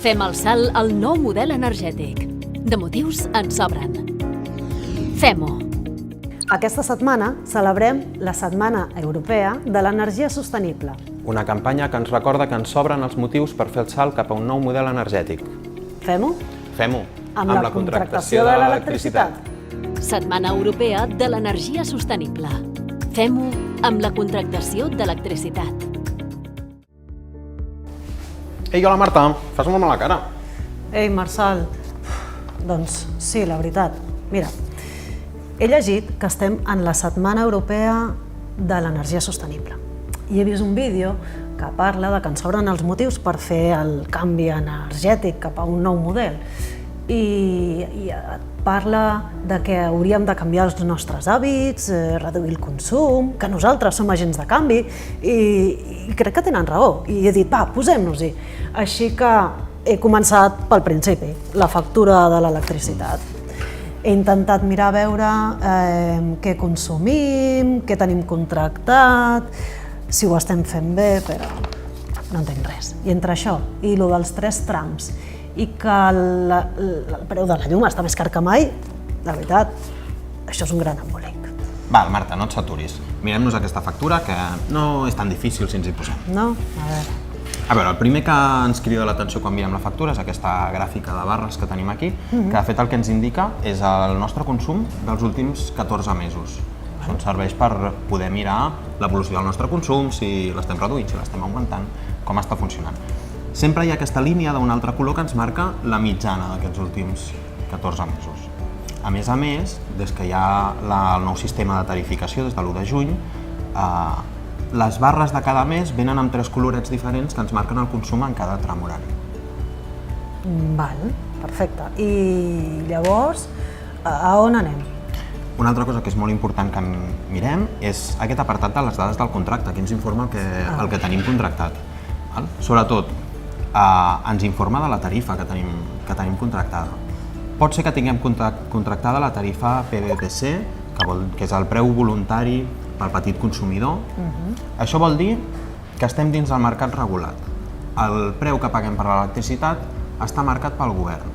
Fem el salt al nou model energètic. De motius en sobren. Fem-ho. Aquesta setmana celebrem la Setmana Europea de l'Energia Sostenible. Una campanya que ens recorda que ens sobren els motius per fer el salt cap a un nou model energètic. Fem-ho? Fem-ho Amb la contractació de l'electricitat. Setmana Europea de l'Energia Sostenible. Fem-ho amb la contractació d'electricitat. Ei, hola Marta, fas molt mala cara. Ei, Marçal, doncs sí, la veritat. Mira, he llegit que estem en la Setmana Europea de l'Energia Sostenible i he vist un vídeo que parla de que ens sobren els motius per fer el canvi energètic cap a un nou model i parla de que hauríem de canviar els nostres hàbits, reduir el consum, que nosaltres som agents de canvi i crec que tenen raó i he dit, va, posem-nos-hi. Així que he començat pel principi, la factura de l'electricitat. He intentat mirar a veure què consumim, què tenim contractat, si ho estem fent bé, però no entenc res. I entre això i el dels 3 trams i que el preu de la llum està més car que mai, la veritat, això és un gran embolic. Val, Marta, no et saturis. Mirem-nos aquesta factura, que no és tan difícil si ens hi posem. No? A veure, el primer que ens crida l'atenció quan mirem la factura és aquesta gràfica de barres que tenim aquí, que de fet el que ens indica és el nostre consum dels últims 14 mesos. Això ens serveix per poder mirar l'evolució del nostre consum, si l'estem reduint, si l'estem augmentant, com està funcionant. Sempre hi ha aquesta línia d'un altre color que ens marca la mitjana d'aquests últims 14 mesos. A més, des que hi ha el nou sistema de tarificació, des de l'1 de juny, les barres de cada mes venen amb 3 colorets diferents que ens marquen el consum en cada tram horari. Val, perfecte. I llavors, a on anem? Una altra cosa que és molt important que mirem és aquest apartat de les dades del contracte, que ens informa el que tenim contractat. Sobretot, ens informa de la tarifa que tenim contractada. Pot ser que tinguem contractada la tarifa PVPC, que és el preu voluntari pel petit consumidor. Això vol dir que estem dins del mercat regulat. El preu que paguem per l'electricitat està marcat pel govern.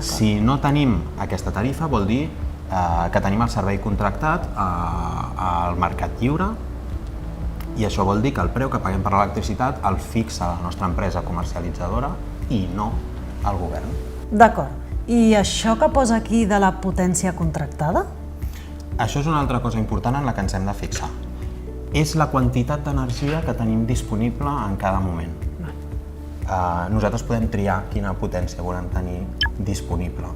Si no tenim aquesta tarifa, vol dir que tenim el servei contractat al mercat lliure i això vol dir que el preu que paguem per l'electricitat el fixa la nostra empresa comercialitzadora i no el govern. D'acord. I això que posa aquí de la potència contractada? Això és una altra cosa important en la que ens hem de fixar. És la quantitat d'energia que tenim disponible en cada moment. Nosaltres podem triar quina potència volem tenir disponible.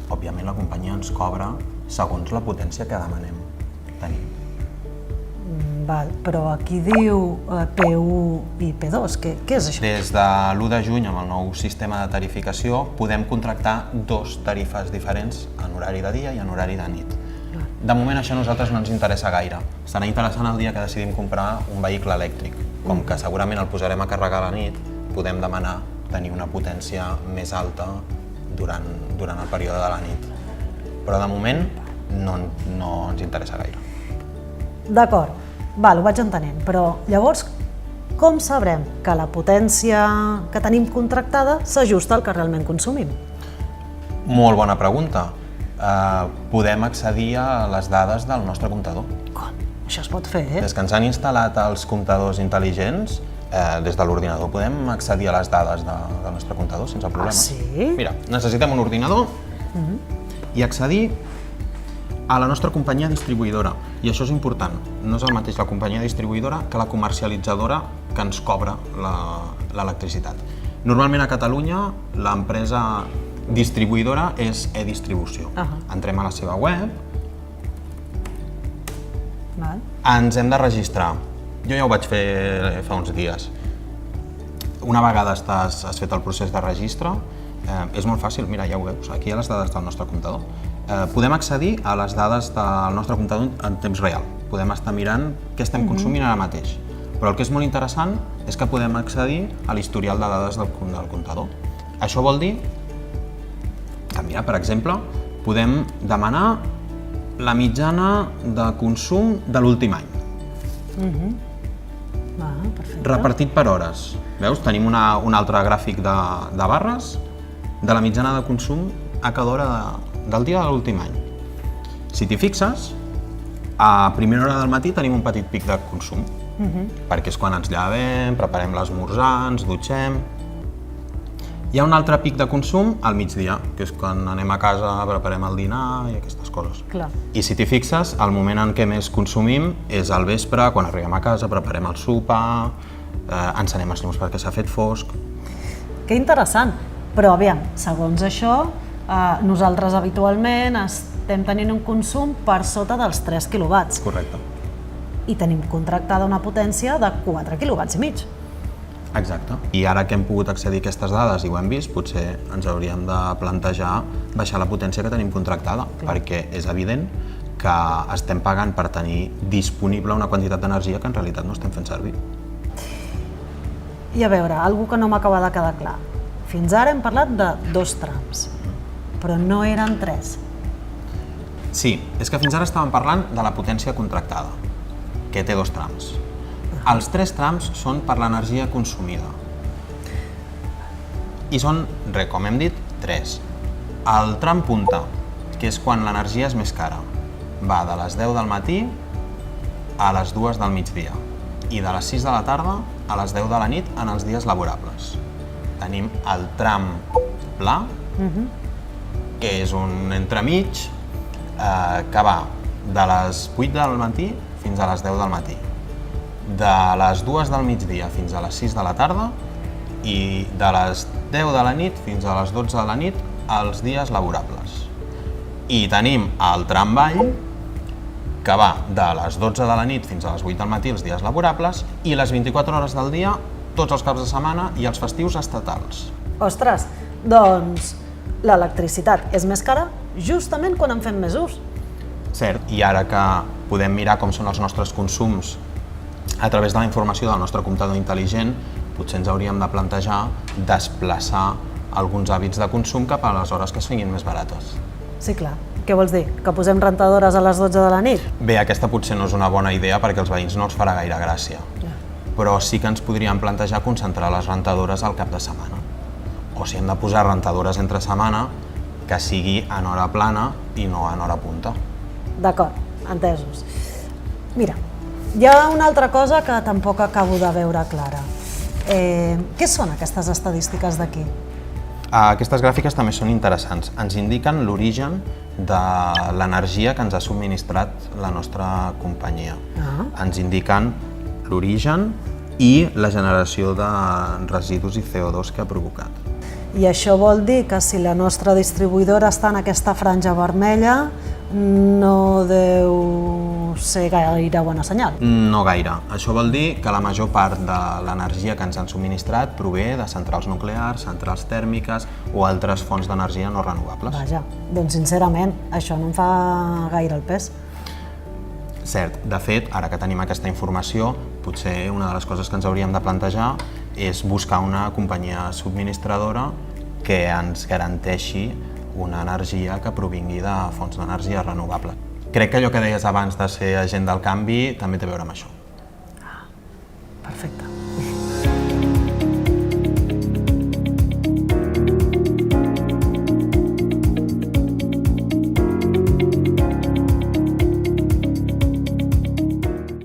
Òbviament la companyia ens cobra segons la potència que demanem tenir. Val, però aquí diu P1 i P2, què és això? Des de l'1 de juny, amb el nou sistema de tarificació, podem contractar 2 tarifes diferents en horari de dia i en horari de nit. De moment això a nosaltres no ens interessa gaire. Serà interessant el dia que decidim comprar un vehicle elèctric. Com que segurament el posarem a carregar a la nit, podem demanar tenir una potència més alta durant el període de la nit. Però de moment no ens interessa gaire. D'acord, val, ho vaig entenent, però llavors com sabrem que la potència que tenim contractada s'ajusta al que realment consumim? Molt bona pregunta. Podem accedir a les dades del nostre comptador. Com? Això es pot fer, Des que ens han instal·lat els comptadors intel·ligents, des de l'ordinador podem accedir a les dades del nostre comptador sense problema. Ah, sí? Mira, necessitem un ordinador i accedir a la nostra companyia distribuïdora. I això és important. No és el mateix la companyia distribuïdora que la comercialitzadora que ens cobra l'electricitat. Normalment a Catalunya l'empresa distribuïdora és e-distribució. Entrem a la seva web, ens hem de registrar. Jo ja ho vaig fer fa uns dies. Una vegada has fet el procés de registre, és molt fàcil, mira, ja ho veus, aquí hi ha les dades del nostre comptador. Podem accedir a les dades del nostre comptador en temps real. Podem estar mirant què estem consumint ara mateix. Però el que és molt interessant és que podem accedir a l'historial de dades del comptador. Això vol dir que, mira, per exemple, podem demanar la mitjana de consum de l'últim any. Perfecte. repartit per hores. Veus? Tenim un altre gràfic de barres de la mitjana de consum a cada hora del dia de l'últim any. Si t'hi fixes, a primera hora del matí tenim un petit pic de consum, perquè és quan ens llevem, preparem l'esmorzar, ens dutxem. Hi ha un altre pic de consum al migdia, que és quan anem a casa, preparem el dinar i aquestes coses. Clar. I si t'hi fixes, el moment en què més consumim és al vespre, quan arribem a casa, preparem el sopar, encenem els llums perquè s'ha fet fosc. Que interessant, però aviam, segons això, nosaltres habitualment estem tenint un consum per sota dels 3 quilowatts Correcte. i tenim contractada una potència de 4 quilowatts i mig. Exacte. I ara que hem pogut accedir a aquestes dades i ho hem vist, potser ens hauríem de plantejar baixar la potència que tenim contractada, perquè és evident que estem pagant per tenir disponible una quantitat d'energia que en realitat no estem fent servir. I a veure, algo que no m'acaba de quedar clar. Fins ara hem parlat de 2 trams, però no eren 3. Sí, és que fins ara estàvem parlant de la potència contractada, que té 2 trams. Els 3 trams són per l'energia consumida. I són, com hem dit, 3. El tram punta, que és quan l'energia és més cara, va de les 10 del matí a les 2 del migdia i de les 6 de la tarda a les 10 de la nit en els dies laborables. Tenim el tram pla, que és un entremig que va de les 8 del matí fins a les 10 del matí, de les 2 del migdia fins a les 6 de la tarda i de les 10 de la nit fins a les 12 de la nit els dies laborables. I tenim el tram vall, que va de les 12 de la nit fins a les 8 del matí els dies laborables i les 24 hores del dia tots els caps de setmana i els festius estatals. Ostres, doncs l'electricitat és més cara justament quan en fem més ús. Cert, i ara que podem mirar com són els nostres consums a través de la informació del nostre comptador intel·ligent, potser ens hauríem de plantejar desplaçar alguns hàbits de consum cap a les hores que es vinguin més barates. Sí, clar. Què vols dir? Que posem rentadores a les 12 de la nit? Bé, aquesta potser no és una bona idea perquè als veïns no els farà gaire gràcia. Però sí que ens podríem plantejar concentrar les rentadores al cap de setmana. O si hem de posar rentadores entre setmana, que sigui en hora plana i no en hora punta. D'acord, entesos. Mira, hi ha una altra cosa que tampoc acabo de veure clara. Què són aquestes estadístiques d'aquí? Aquestes gràfiques també són interessants. Ens indiquen l'origen de l'energia que ens ha subministrat la nostra companyia. Ens indiquen l'origen i la generació de residus i CO2 que ha provocat. I això vol dir que si la nostra distribuïdora està en aquesta franja vermella, no deu ser gaire bona senyal. No gaire. Això vol dir que la major part de l'energia que ens han subministrat prové de centrals nuclears, centrals tèrmiques o altres fonts d'energia no renovables. Vaja, doncs sincerament, això no em fa gaire el pes. Cert, de fet, ara que tenim aquesta informació, potser una de les coses que ens hauríem de plantejar és buscar una companyia subministradora que ens garanteixi una energia que provingui de fonts d'energia renovables. Crec que allò que deies abans de ser agent del canvi també té a veure amb això.